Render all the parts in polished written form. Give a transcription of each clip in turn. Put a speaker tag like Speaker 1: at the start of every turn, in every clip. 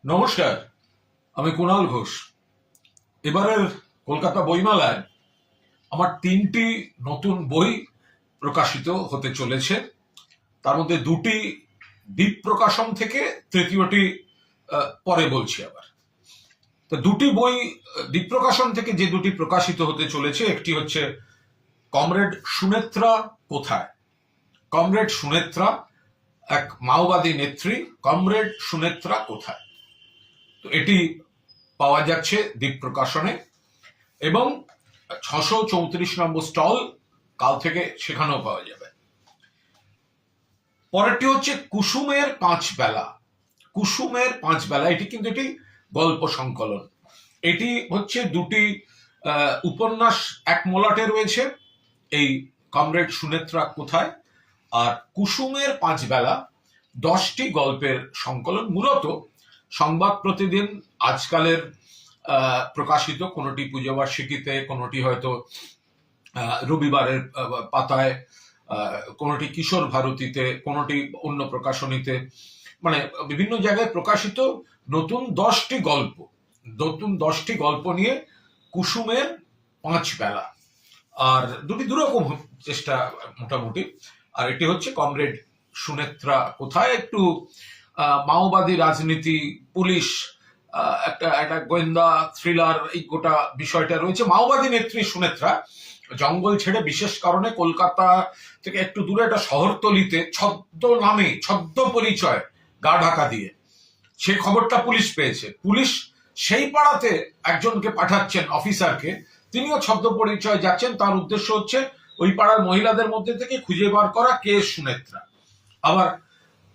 Speaker 1: নমস্কার, আমি কুণাল ঘোষ। এবারের কলকাতা বইমেলায় আমার 3টি নতুন বই প্রকাশিত হতে চলেছে। তার মধ্যে 2টি দ্বীপ প্রকাশন থেকে, তৃতীয়টি পরে বলছি। আবার তো 2টি বই দ্বীপ প্রকাশন থেকে যে 2টি প্রকাশিত হতে চলেছে, একটি হচ্ছে কমরেড সুনেত্রা কোথায়। কমরেড সুনেত্রা, এক মাওবাদী নেত্রী, কমরেড সুনেত্রা কোথায়। তো এটি পাওয়া যাচ্ছে দ্বীপ প্রকাশনে এবং 634 নম্বর স্টল কাল থেকে সেখানেও পাওয়া যাবে। পরেরটি হচ্ছে কুসুমের 5 বেলা। কুসুমের 5 বেলা, এটি কিন্তু এটি গল্প সংকলন। এটি হচ্ছে 2টি উপন্যাস এক মলাটে রয়েছে, এই কমরেড সুনেত্রা কোথায় আর কুসুমের 5 বেলা, 10টি গল্পের সংকলন। মূলত সংবাদ প্রতিদিন আজকালের প্রকাশিত, কোনটি পুজোবার্ষিকীতে, কোনটি হয়তো রবিবারের পাতায়, কোনটি কিশোর ভারতীতে, কোনটি অন্য প্রকাশনীতে, মানে বিভিন্ন জায়গায় প্রকাশিত নতুন 10টি গল্প নিয়ে কুসুমের 5 বেলা। আর 2টি দুরকম চেষ্টা মোটামুটি। আর এটি হচ্ছে কমরেড সুনেত্রা কোথায়, একটু মাওবাদী রাজনীতি, পুলিশ, একটা গোয়েন্দা থ্রিলার, এই গোটা বিষয়টা রয়েছে। মাওবাদী নেত্রী সুনেত্রা জঙ্গল ছেড়ে বিশেষ কারণে কলকাতা থেকে একটু দূরে একটা শহরতলিতে ছদ্ম পরিচয়, গা ঢাকা দিয়ে, সেই খবরটা পুলিশ পেয়েছে। পুলিশ সেই পাড়াতে একজনকে পাঠাচ্ছেন, অফিসারকে, তিনিও ছদ্ম পরিচয় যাচ্ছেন। তার উদ্দেশ্য হচ্ছে ওই পাড়ার মহিলাদের মধ্যে থেকে খুঁজে বার করা কে সুনেত্রা। আবার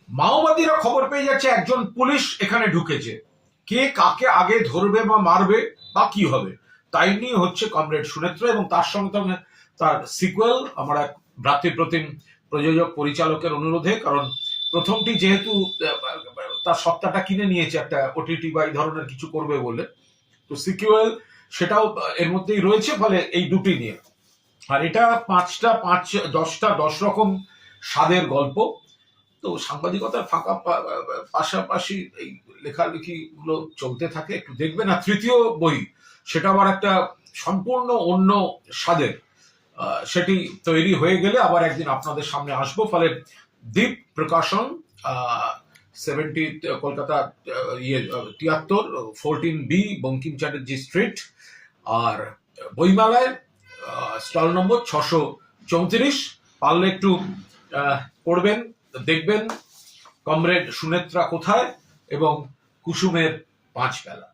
Speaker 1: মাওবাদীরা খবর পেয়ে যাচ্ছে একজন পুলিশ এখানে ঢুকেছে, কে কাকে আগে ধরবে বা মারবে বা কি হবে, তাই নিয়ে হচ্ছে কমরেড সুনেত্রা। এবং তার সঙ্গে সঙ্গে তার সিকুয়েল, আমার এক ভ্রাতৃপ্রতিম প্রযোজক পরিচালকের অনুরোধে, কারণ প্রথমটি যেহেতু তার সত্তাটা কিনে নিয়েছে একটা ওটিটি বা এই ধরনের কিছু করবে বলে, তো সিকুয়েল সেটাও এর মধ্যেই রয়েছে। ফলে এই 2টি নিয়ে, আর এটা 10 রকম স্বাদের গল্প। তো সাংবাদিকতার ফাঁকা পাশাপাশি এই লেখালেখি গুলো চলতে থাকে, একটু দেখবেন। আর তৃতীয় বই, সেটা আবার একটা সম্পূর্ণ অন্য স্বাদের, সেটি তৈরি হয়ে গেলে আবার একদিন আপনাদের সামনে আসবো। ফলে দ্বীপ প্রকাশন, 70 কলকাতা 73 14B বঙ্কিম চ্যাটার্জি স্ট্রিট, আর বইমেলায় স্টল নম্বর 634। পারলে একটু পড়বেন, দেখবেন কমরেড সুনেত্রা কোথায় এবং কুসুমের 5 বেলা।